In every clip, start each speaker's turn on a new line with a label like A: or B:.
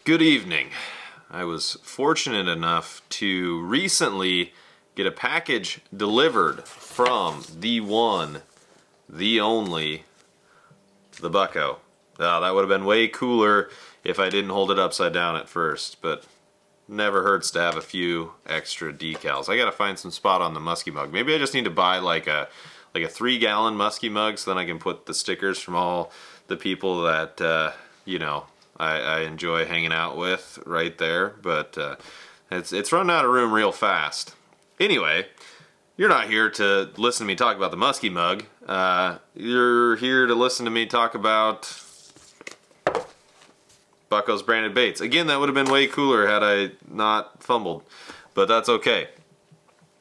A: Good evening. I was fortunate enough to recently get a package delivered from the one, the only, the Bucko. That would have been way cooler if I didn't hold it upside down at first, but never hurts to have a few extra decals. I gotta find some spot on the musky mug. Maybe I just need to buy like a 3-gallon musky mug so then I can put the stickers from all the people that, you know, I enjoy hanging out with right there, but it's running out of room real fast. Anyway, you're not here to listen to me talk about the musky mug. You're here to listen to me talk about Buckos branded baits. Again, that would have been way cooler had I not fumbled, but that's okay.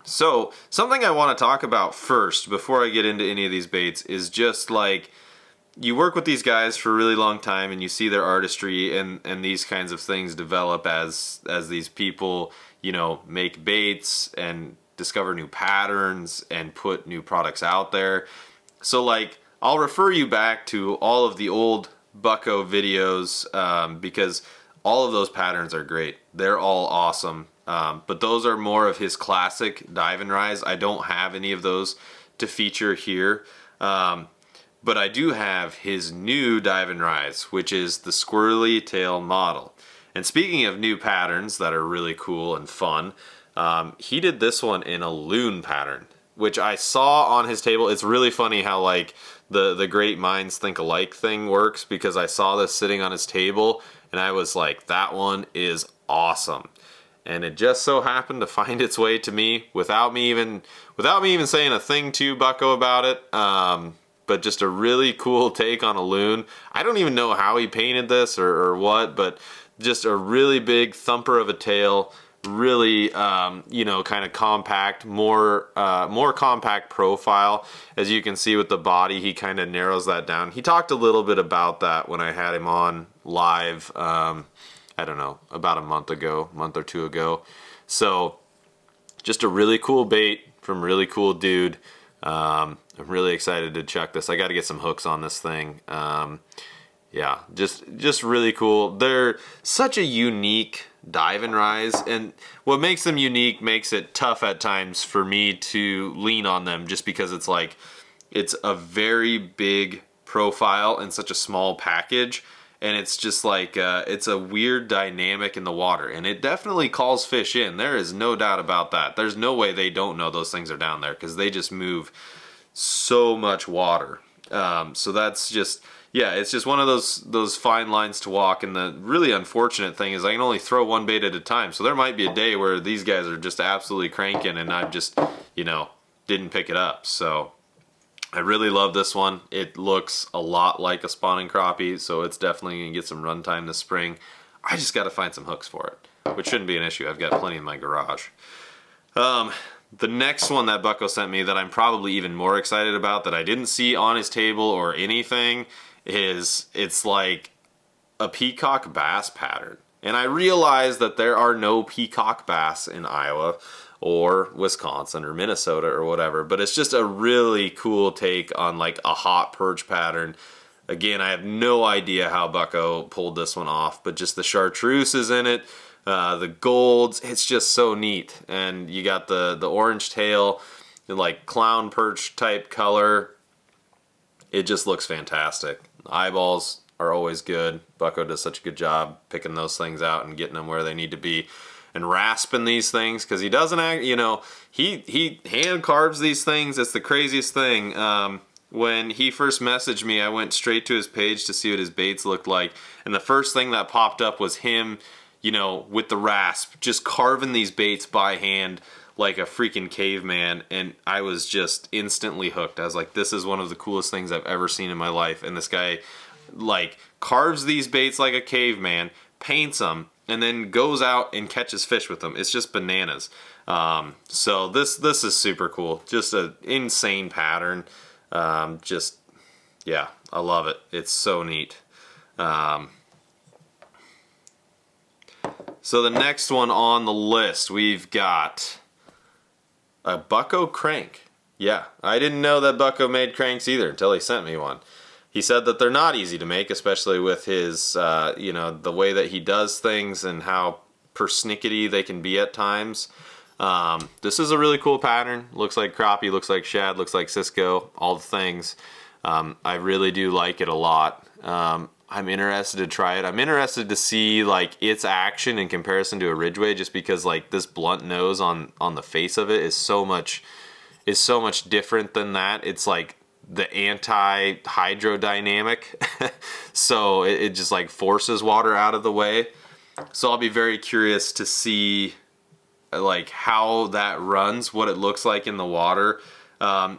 A: So, something I want to talk about first before I get into any of these baits is just like, you work with these guys for a really long time and you see their artistry and these kinds of things develop as these people, you know, make baits and discover new patterns and put new products out there. So like, I'll refer you back to all of the old Bucko videos because all of those patterns are great. They're all awesome. But those are more of his classic dive and rise. I don't have any of those to feature here. But I do have his new dive and rise, which is the squirrely tail model. And speaking of new patterns that are really cool and fun, he did this one in a loon pattern, which I saw on his table. It's really funny how like the great minds think alike thing works, because I saw this sitting on his table and I was like, that one is awesome. And it just so happened to find its way to me without me even saying a thing to Bucko about it. But just a really cool take on a loon. I don't even know how he painted this or what, but just a really big thumper of a tail, really, you know, kind of compact, more compact profile. As you can see with the body, he kind of narrows that down. He talked a little bit about that when I had him on live, I don't know, about a month or two ago. So just a really cool bait from a really cool dude. I'm really excited to check this. I got to get some hooks on this thing. Yeah, just really cool. They're such a unique dive and rise, and what makes them unique makes it tough at times for me to lean on them, just because it's like, it's a very big profile in such a small package, and it's just like, it's a weird dynamic in the water, and it definitely calls fish in. There is no doubt about that. There's no way they don't know those things are down there, because they just move so much water. So that's just, yeah, it's just one of those fine lines to walk. And the really unfortunate thing is I can only throw one bait at a time. So there might be a day where these guys are just absolutely cranking and I just, you know, didn't pick it up. So I really love this one. It looks a lot like a spawning crappie, so it's definitely gonna get some runtime this spring. I just gotta find some hooks for it, which shouldn't be an issue. I've got plenty in my garage. The next one that Bucko sent me that I'm probably even more excited about, that I didn't see on his table or anything, is it's like a peacock bass pattern. And I realize that there are no peacock bass in Iowa or Wisconsin or Minnesota or whatever, but it's just a really cool take on like a hot perch pattern. Again, I have no idea how Bucko pulled this one off, but just the chartreuse is in it. The golds, it's just so neat. And you got the orange tail, like clown perch type color. It just looks fantastic. The eyeballs are always good. Bucko does such a good job picking those things out and getting them where they need to be. And rasping these things, because he doesn't act, you know, he hand carves these things. It's the craziest thing. When he first messaged me, I went straight to his page to see what his baits looked like. And the first thing that popped up was him, you know, with the rasp, just carving these baits by hand like a freaking caveman. And I was just instantly hooked. I was like, this is one of the coolest things I've ever seen in my life. And this guy, like, carves these baits like a caveman, paints them, and then goes out and catches fish with them. It's just bananas. So this is super cool. Just an insane pattern. Just, yeah, I love it. It's so neat. So the next one on the list, we've got a Bucko crank. Yeah, I didn't know that Bucko made cranks either until he sent me one. he said that they're not easy to make, especially with his, you know, the way that he does things and how persnickety they can be at times. This is a really cool pattern. Looks like crappie, looks like shad, looks like Cisco, all the things. I really do like it a lot. I'm interested to try it. I'm interested to see like its action in comparison to a Ridgway, just because like this blunt nose on the face of it is so much different than that. It's like the anti-hydrodynamic, so it just like forces water out of the way. So I'll be very curious to see like how that runs, what it looks like in the water.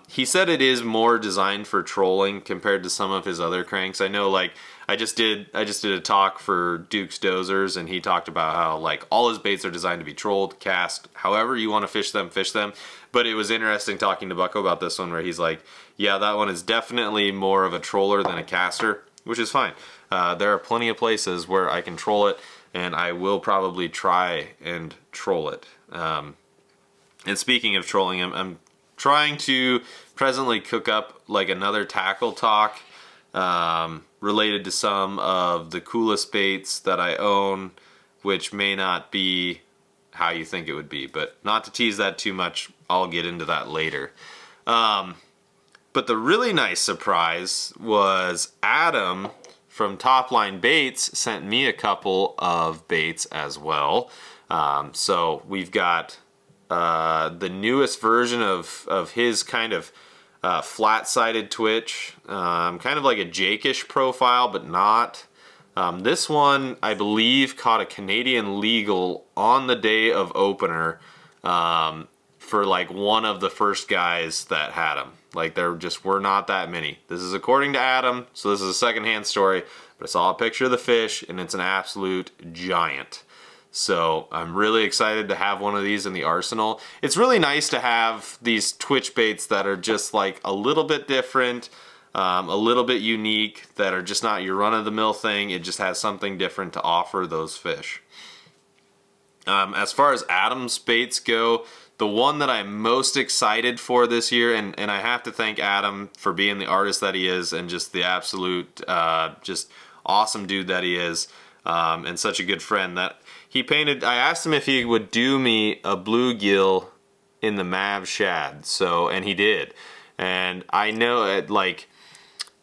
A: He said it is more designed for trolling compared to some of his other cranks. I know, like I just did a talk for Duke's Dozers, and he talked about how like all his baits are designed to be trolled, cast, however you want to fish them, fish them. But it was interesting talking to Bucko about this one, where he's like, yeah, that one is definitely more of a troller than a caster, which is fine. There are plenty of places where I can troll it, and I will probably try and troll it. And speaking of trolling, I'm trying to presently cook up like another tackle talk related to some of the coolest baits that I own, which may not be how you think it would be, but not to tease that too much, I'll get into that later. But the really nice surprise was Adam from Topline Baits sent me a couple of baits as well. So we've got the newest version of his kind of flat-sided twitch, kind of like a Jake-ish profile, but not. This one, I believe, caught a Canadian legal on the day of opener for like one of the first guys that had them. Like there just were not that many. This is according to Adam, so this is a secondhand story, but I saw a picture of the fish and it's an absolute giant. So I'm really excited to have one of these in the arsenal. It's really nice to have these twitch baits that are just like a little bit different, a little bit unique, that are just not your run-of-the-mill thing. It just has something different to offer those fish. As far as Adam's baits go, the one that I'm most excited for this year, and I have to thank Adam for being the artist that he is and just the absolute just awesome dude that he is, and such a good friend, that he painted. I asked him if he would do me a bluegill in the Mav shad, and he did. And I know it, like,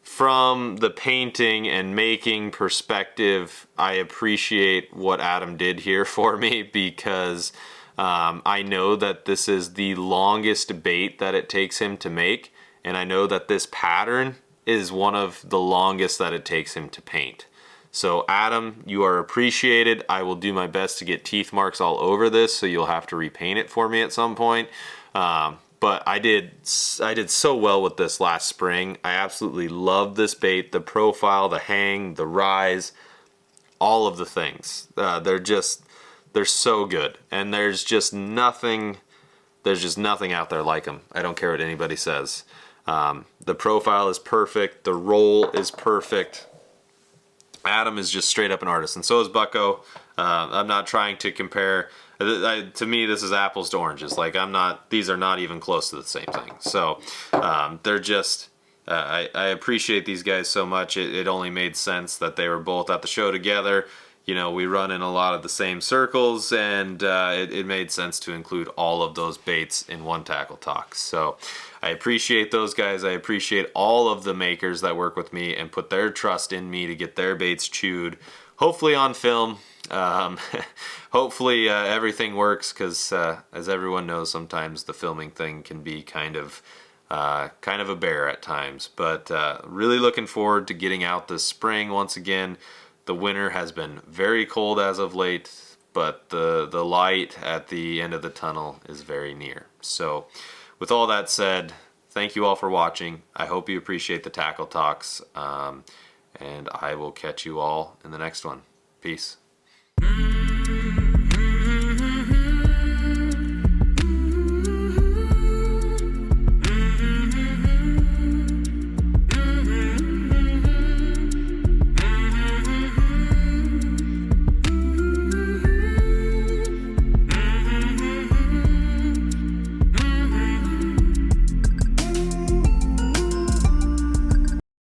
A: from the painting and making perspective, I appreciate what Adam did here for me, because I know that this is the longest bait that it takes him to make, and I know that this pattern is one of the longest that it takes him to paint. So Adam, you are appreciated. I will do my best to get teeth marks all over this, so you'll have to repaint it for me at some point. But I did so well with this last spring. I absolutely love this bait, the profile, the hang, the rise, all of the things. They're so good, and there's just nothing out there like them. I don't care what anybody says. The profile is perfect. The roll is perfect. Adam is just straight up an artist, and so is Bucko. I'm not trying to compare. To me, this is apples to oranges. Like, these are not even close to the same thing. So they're just, I appreciate these guys so much. It only made sense that they were both at the show together. You know, we run in a lot of the same circles, and it made sense to include all of those baits in one tackle talk. So I appreciate those guys. I appreciate all of the makers that work with me and put their trust in me to get their baits chewed, hopefully on film. Hopefully everything works, because as everyone knows, sometimes the filming thing can be kind of a bear at times. But really looking forward to getting out this spring once again. The winter has been very cold as of late, but the light at the end of the tunnel is very near. So with all that said, thank you all for watching. I hope you appreciate the tackle talks, and I will catch you all in the next one. Peace.